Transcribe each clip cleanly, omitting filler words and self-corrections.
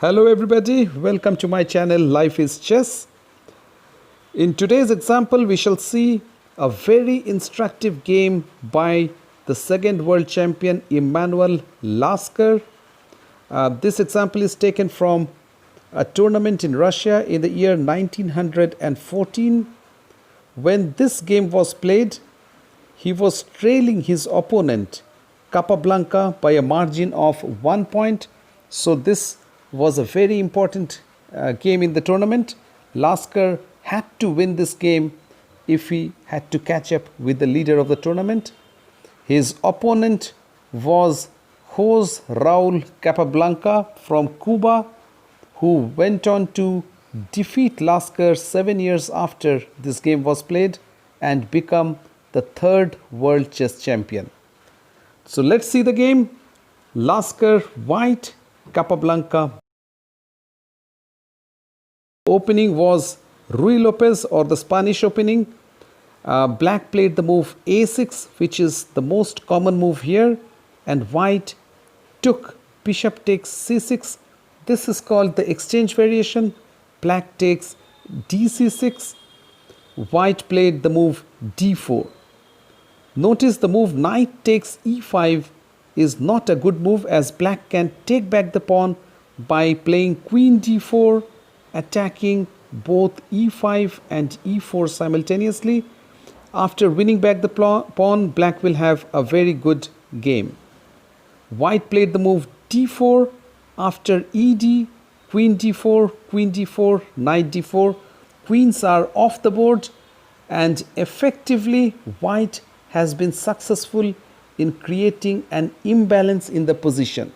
Hello everybody, welcome to my channel Life is Chess. In today's example, we shall see a very instructive game by the second world champion Emanuel Lasker. This example is taken from a tournament in Russia in the year 1914. When this game was played, he was trailing his opponent Capablanca by a margin of 1 point. So this was a very important game in the tournament. Lasker had to win this game if he had to catch up with the leader of the tournament. His opponent was Jose Raul Capablanca from Cuba, who went on to defeat Lasker 7 years after this game was played and become the third world chess champion. So let's see the game. Lasker white, Capablanca. Opening was Ruy Lopez, or the Spanish opening. Black played the move a6, which is the most common move here, and white took bishop takes c6. This is called the exchange variation. Black takes dc6. White played the move d4. Notice the move knight takes e5 is not a good move, as black can take back the pawn by playing queen d4, attacking both e5 and e4 simultaneously. After winning back the pawn, black will have a very good game. White played the move d4. After ed, queen d4, knight d4. Queens are off the board, and effectively white has been successful in creating an imbalance in the position.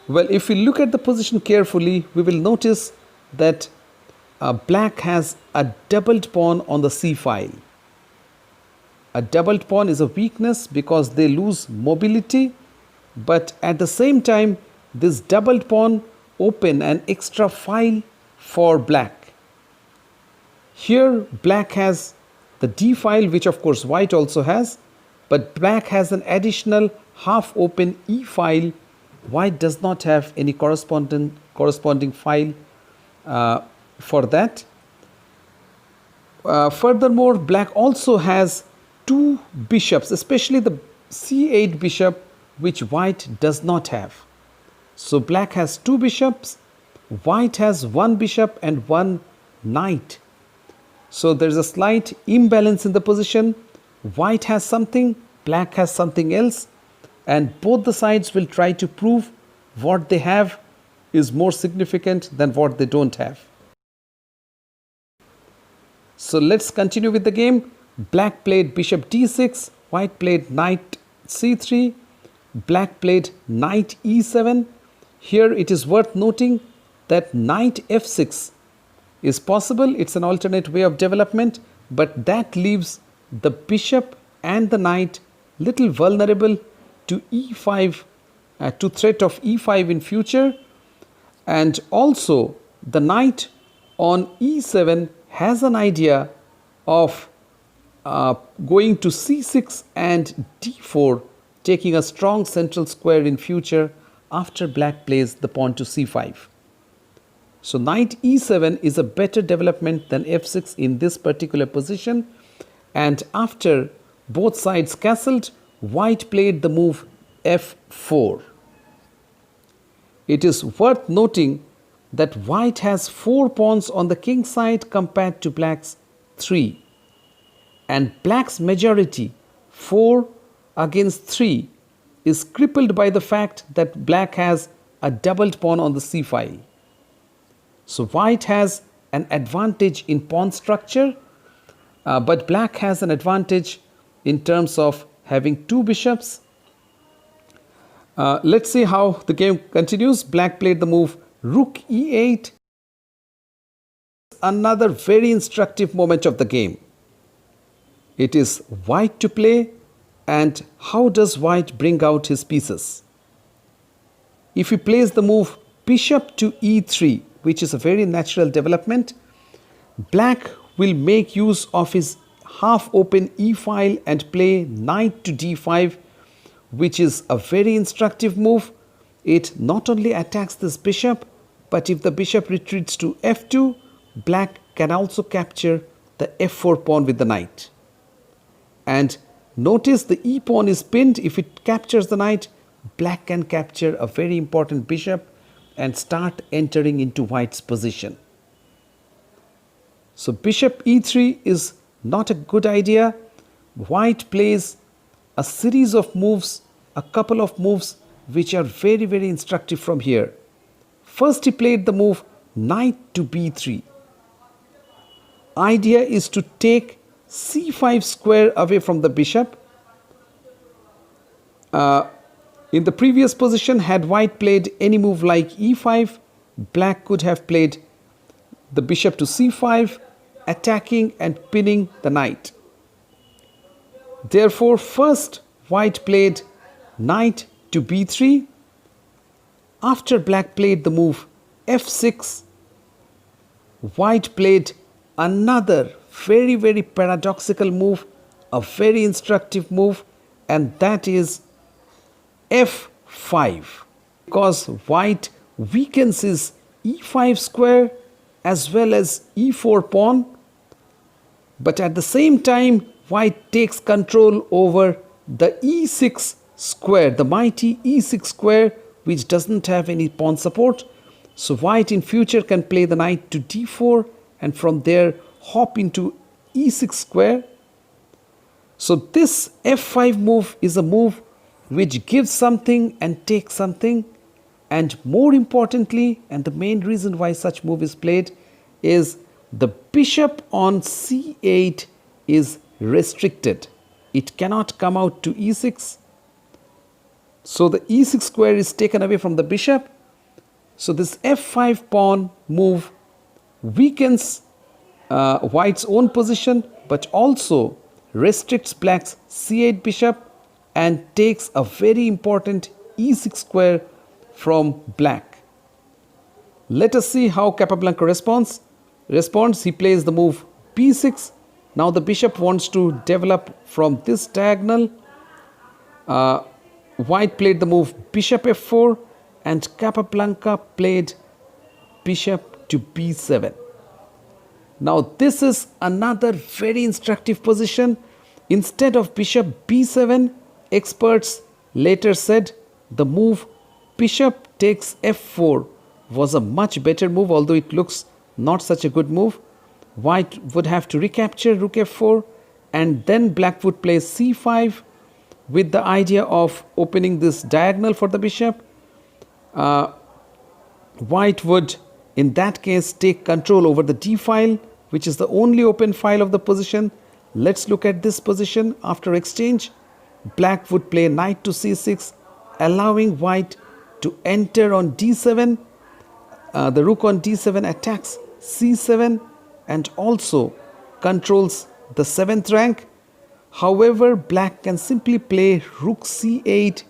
Well, if we look at the position carefully, we will notice that black has a doubled pawn on the c file. A doubled pawn is a weakness because they lose mobility, but at the same time, this doubled pawn open an extra file for black. Here, black has the d file, which of course white also has, but black has an additional half open e file. White does not have any corresponding file for that. Furthermore, black also has two bishops, especially the c8 bishop, which white does not have. So black has two bishops, white has one bishop and one knight. So there is a slight imbalance in the position. White has something, black has something else, and both the sides will try to prove what they have is more significant than what they don't have. So let's continue with the game. Black played bishop d6, white played knight c3, black played knight e7. Here it is worth noting that knight f6 is possible. It's an alternate way of development, but that leaves the bishop and the knight little vulnerable to e5, to threat of e5 in future. And also the knight on e7 has an idea of going to c6 and d4, taking a strong central square in future after black plays the pawn to c5. So knight e7 is a better development than f6 in this particular position. And after both sides castled, white played the move f4. It is worth noting that white has 4 pawns on the king side compared to black's 3. And black's majority, 4 against 3, is crippled by the fact that black has a doubled pawn on the c file. So white has an advantage in pawn structure, but black has an advantage in terms of having two bishops. Let's see how the game continues. Black played the move rook e8. Another very instructive moment of the game. It is white to play, and how does white bring out his pieces? If he plays the move bishop to e3, which is a very natural development, black will make use of his half open e file and play knight to d5, which is a very instructive move. it not only attacks this bishop, but if the bishop retreats to f2, black can also capture the f4 pawn with the knight. And notice the e pawn is pinned. If it captures the knight, black can capture a very important bishop and start entering into white's position. So bishop e3 is not a good idea. White plays a series of moves, a couple of moves which are very, very instructive from here. First, he played the move knight to b3. Idea is to take c5 square away from the bishop. In the previous position, had white played any move like e5, black could have played the bishop to c5, attacking and pinning the knight. Therefore, first white played knight to b3. After black played the move f6, white played another very, very paradoxical move, a very instructive move, and that is f5. Because white weakens his e5 square as well as e4 pawn, but at the same time white takes control over the e6 square, the mighty e6 square, which doesn't have any pawn support. So white in future can play the knight to d4 and from there hop into e6 square. So this f5 move is a move which gives something and takes something, and more importantly, and the main reason why such move is played, is the bishop on c8 is restricted. It cannot come out to e6. So the e6 square is taken away from the bishop. So this f5 pawn move weakens white's own position, but also restricts black's c8 bishop and takes a very important e6 square from black. Let us see how Capablanca responds. He plays the move b6. Now the bishop wants to develop from this diagonal. White played the move bishop f4 and Capablanca played bishop to b7. Now this is another very instructive position. Instead of bishop b7, experts later said the move bishop takes f4 was a much better move, although it looks not such a good move. White would have to recapture rook f4 and then black would play c5 with the idea of opening this diagonal for the bishop. White would in that case take control over the d file, which is the only open file of the position. Let's look at this position. After exchange, black would play knight to c6, allowing white to enter on d7. The rook on d7 attacks c7 and also controls the 7th rank. However, black can simply play rook c8,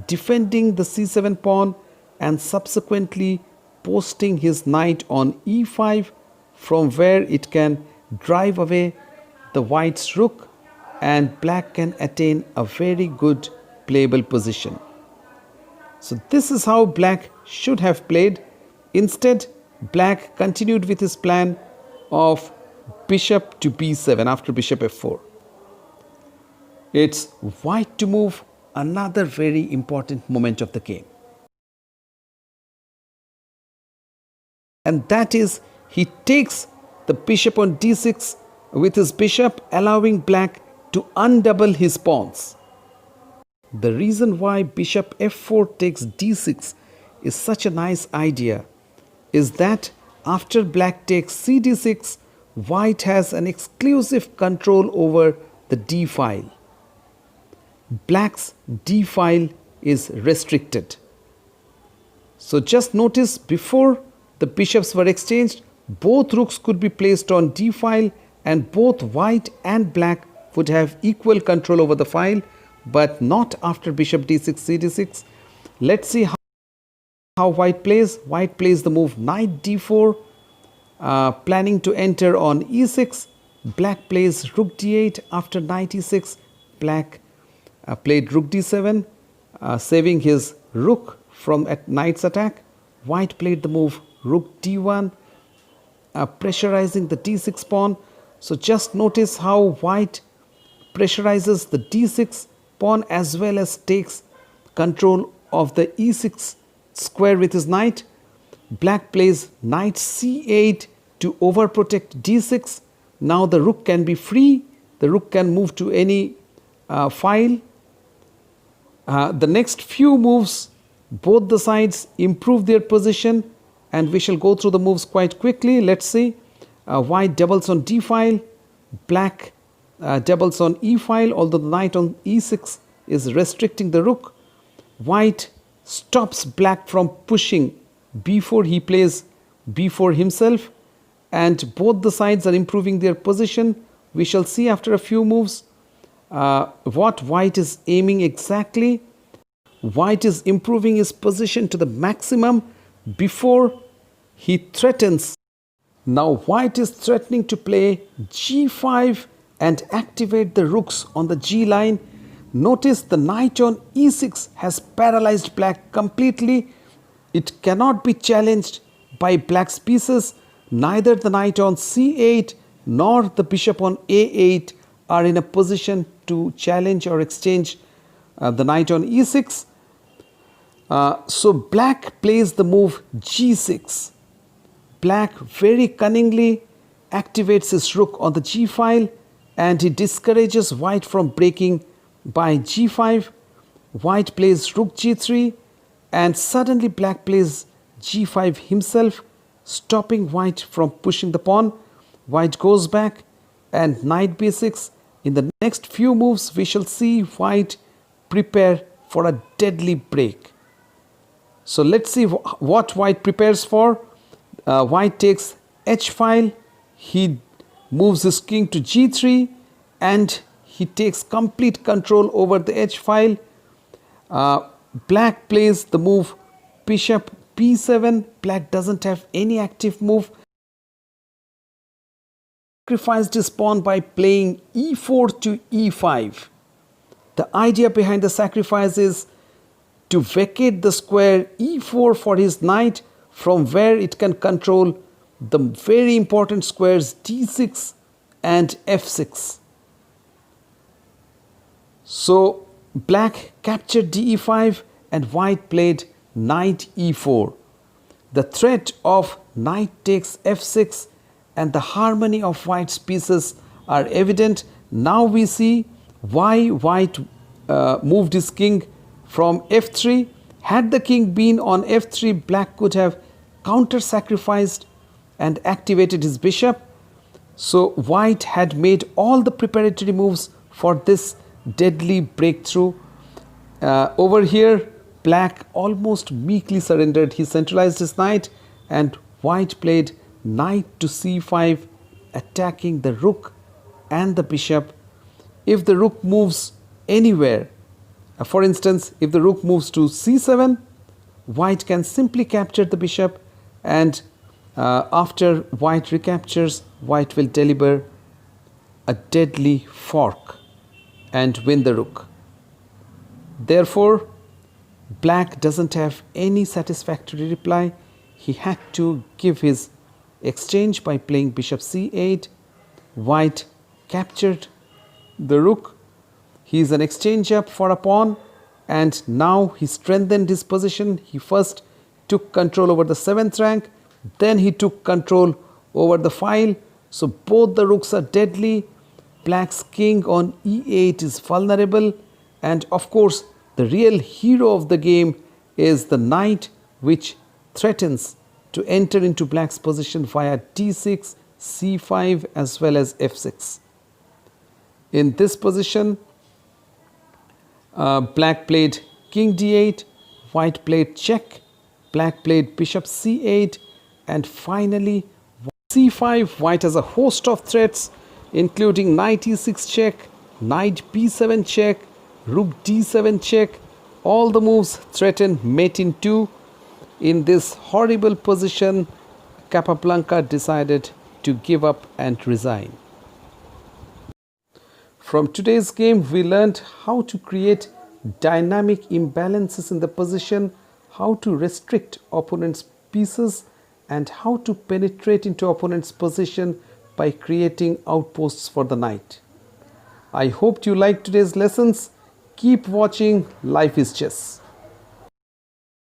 defending the c7 pawn and subsequently posting his knight on e5, from where it can drive away the white's rook and black can attain a very good playable position. So this is how black should have played. Instead, black continued with his plan of bishop to b7 after bishop f4. It's white to move, another very important moment of the game. And that is, he takes the bishop on d6 with his bishop, allowing black to undouble his pawns. The reason why bishop f4 takes d6 is such a nice idea is that after black takes cd6, white has an exclusive control over the d file. Black's d file is restricted. So just notice, before the bishops were exchanged, both rooks could be placed on d file and both white and black would have equal control over the file, but not after bishop d6 cd6. Let's see how white plays. White plays the move knight d4, planning to enter on e6. Black plays rook d8 after knight e6. Black played rook d7, saving his rook from at knight's attack. White played the move rook d1, pressurizing the d6 pawn. So just notice how white pressurizes the d6 pawn as well as takes control of the e6 square with his knight. Black plays knight c8 to overprotect d6. Now the rook can be free. The rook can move to any file. The next few moves, both the sides improve their position, and we shall go through the moves quite quickly. Let's see. White doubles on d file, black doubles on e file, although the knight on e6 is restricting the rook. White stops black from pushing b4. He plays b4 himself, and both the sides are improving their position. We shall see after a few moves what white is aiming exactly. White is improving his position to the maximum before he threatens. Now white is threatening to play g5 and activate the rooks on the g line. Notice the knight on e6 has paralyzed black completely. It cannot be challenged by black's pieces. Neither the knight on c8 nor the bishop on a8 are in a position to challenge or exchange the knight on e6. So black plays the move g6. Black very cunningly activates his rook on the g file, and he discourages white from breaking by g5. White plays rook g3, and suddenly black plays g5 himself, stopping white from pushing the pawn. White goes back and knight b6. In the next few moves, we shall see white prepare for a deadly break. So let's see what white prepares for. White takes h file. He moves his king to g3, and he takes complete control over the h file. Black plays the move bishop b7. Black doesn't have any active move. Sacrificed his pawn by playing e4 to e5. The idea behind the sacrifice is to vacate the square e4 for his knight, from where it can control the very important squares d6 and f6. So black captured de5 and white played knight e4. The threat of knight takes f6 and the harmony of white's pieces are evident. Now we see why white moved his king from f3. Had the king been on f3, black could have counter-sacrificed and activated his bishop. So white had made all the preparatory moves for this deadly breakthrough. Over here, black almost meekly surrendered. He centralized his knight, and white played knight to c5, attacking the rook and the bishop. If the rook moves anywhere, for instance, if the rook moves to c7, white can simply capture the bishop, and after white recaptures, white will deliver a deadly fork and win the rook. Therefore, black doesn't have any satisfactory reply. He had to give his exchange by playing bishop c8. White captured the rook. He is an exchange up for a pawn, and now he strengthened his position. He first took control over the 7th rank, then he took control over the file. So both the rooks are deadly. Black's king on e8 is vulnerable, and of course the real hero of the game is the knight, which threatens to enter into black's position via d6, c5 as well as f6. In this position, black played king d8, white played check, black played bishop c8, and finally c5. White has a host of threats, including knight e6 check, knight b7 check, rook d7 check. All the moves threaten mate in 2. In this horrible position, Capablanca decided to give up and resign. From today's game, we learned how to create dynamic imbalances in the position, how to restrict opponent's pieces, and how to penetrate into opponent's position by creating outposts for the knight. I hoped you liked today's lessons. Keep watching Life is Chess.